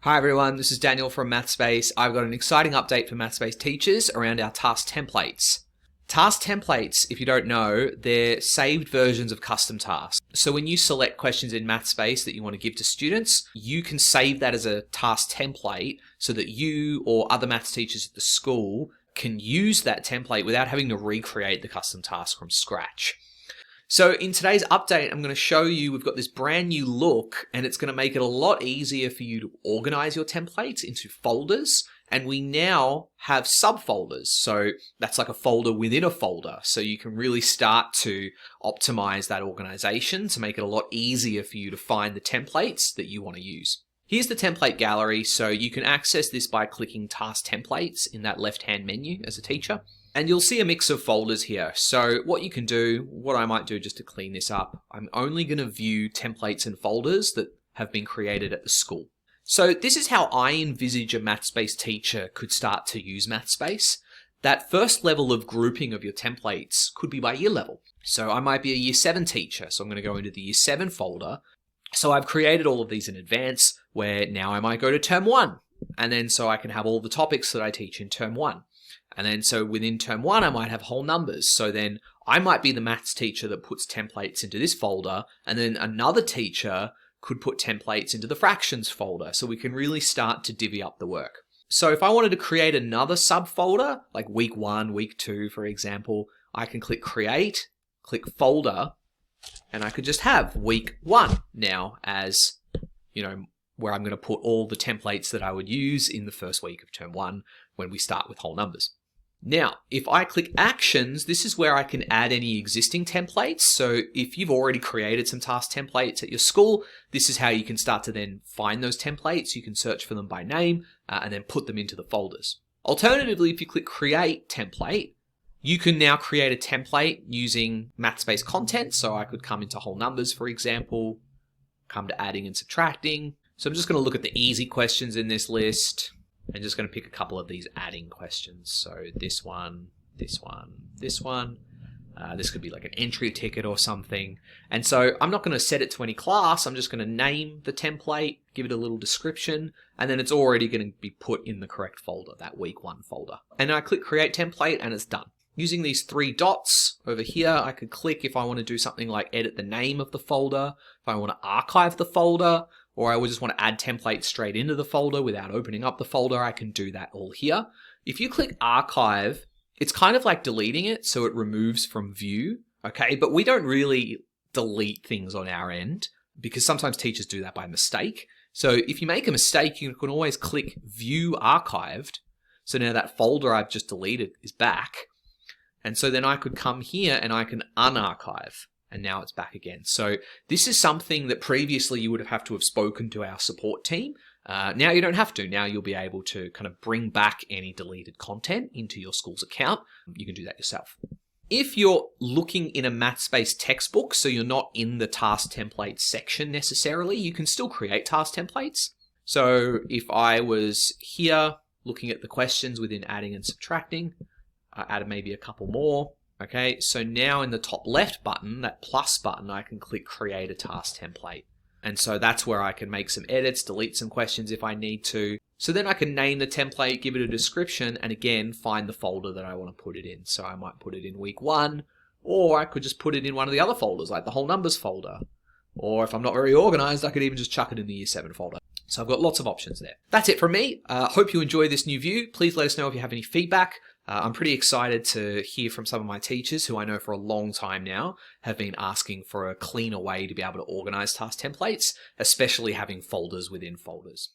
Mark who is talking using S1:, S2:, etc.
S1: Hi everyone, this is Daniel from Mathspace. I've got an exciting update for Mathspace teachers around our task templates. Task templates, if you don't know, they're saved versions of custom tasks. So when you select questions in Mathspace that you want to give to students, you can save that as a task template so that you or other maths teachers at the school can use that template without having to recreate the custom task from scratch. So in today's update, I'm going to show you we've got this brand new look, and it's going to make it a lot easier for you to organize your templates into folders. And we now have subfolders. So that's like a folder within a folder. So you can really start to optimize that organization to make it a lot easier for you to find the templates that you want to use. Here's the template gallery. So you can access this by clicking task templates in that left-hand menu as a teacher. And you'll see a mix of folders here. So what you can do, what I might do just to clean this up, I'm only going to view templates and folders that have been created at the school. So this is how I envisage a Mathspace teacher could start to use Mathspace. That first level of grouping of your templates could be by year level. So I might be a year 7 teacher, so I'm going to go into the year 7 folder. So I've created all of these in advance, where now I might go to term 1. And then so I can have all the topics that I teach in term 1. And then so within term 1, I might have whole numbers. So then I might be the maths teacher that puts templates into this folder, and then another teacher could put templates into the fractions folder. So we can really start to divvy up the work. So if I wanted to create another subfolder, like week 1, week 2, for example, I can click create, click folder, and I could just have week 1 now as, where I'm going to put all the templates that I would use in the first week of term 1 when we start with whole numbers. Now, if I click actions, this is where I can add any existing templates. So if you've already created some task templates at your school, this is how you can start to then find those templates. You can search for them by name and then put them into the folders. Alternatively, if you click create template, you can now create a template using Mathspace content. So I could come into whole numbers, for example, come to adding and subtracting. So I'm just going to look at the easy questions in this list. I'm just going to pick a couple of these adding questions. So this one, this one, this one. This could be like an entry ticket or something. And so I'm not going to set it to any class. I'm just going to name the template, give it a little description, and then it's already going to be put in the correct folder, that week 1 folder. And I click create template and it's done. Using these 3 dots over here, I could click if I want to do something like edit the name of the folder, if I want to archive the folder, or I would just want to add templates straight into the folder without opening up the folder, I can do that all here. If you click archive, it's kind of like deleting it, so it removes from view, okay? But we don't really delete things on our end because sometimes teachers do that by mistake. So if you make a mistake, you can always click view archived. So now that folder I've just deleted is back. And so then I could come here and I can unarchive. And now it's back again. So this is something that previously you would have to have spoken to our support team. Now you don't have to. Now you'll be able to kind of bring back any deleted content into your school's account. You can do that yourself. If you're looking in a Mathspace textbook, so you're not in the task templates section necessarily, you can still create task templates. So if I was here looking at the questions within adding and subtracting, I added maybe a couple more. Okay, so now in the top left button, that plus button, I can click create a task template. And so that's where I can make some edits, delete some questions if I need to. So then I can name the template, give it a description, and again, find the folder that I want to put it in. So I might put it in week 1, or I could just put it in one of the other folders, like the whole numbers folder. Or if I'm not very organized, I could even just chuck it in the year 7 folder. So I've got lots of options there. That's it from me. Hope you enjoy this new view. Please let us know if you have any feedback. I'm pretty excited to hear from some of my teachers who I know for a long time now have been asking for a cleaner way to be able to organize task templates, especially having folders within folders.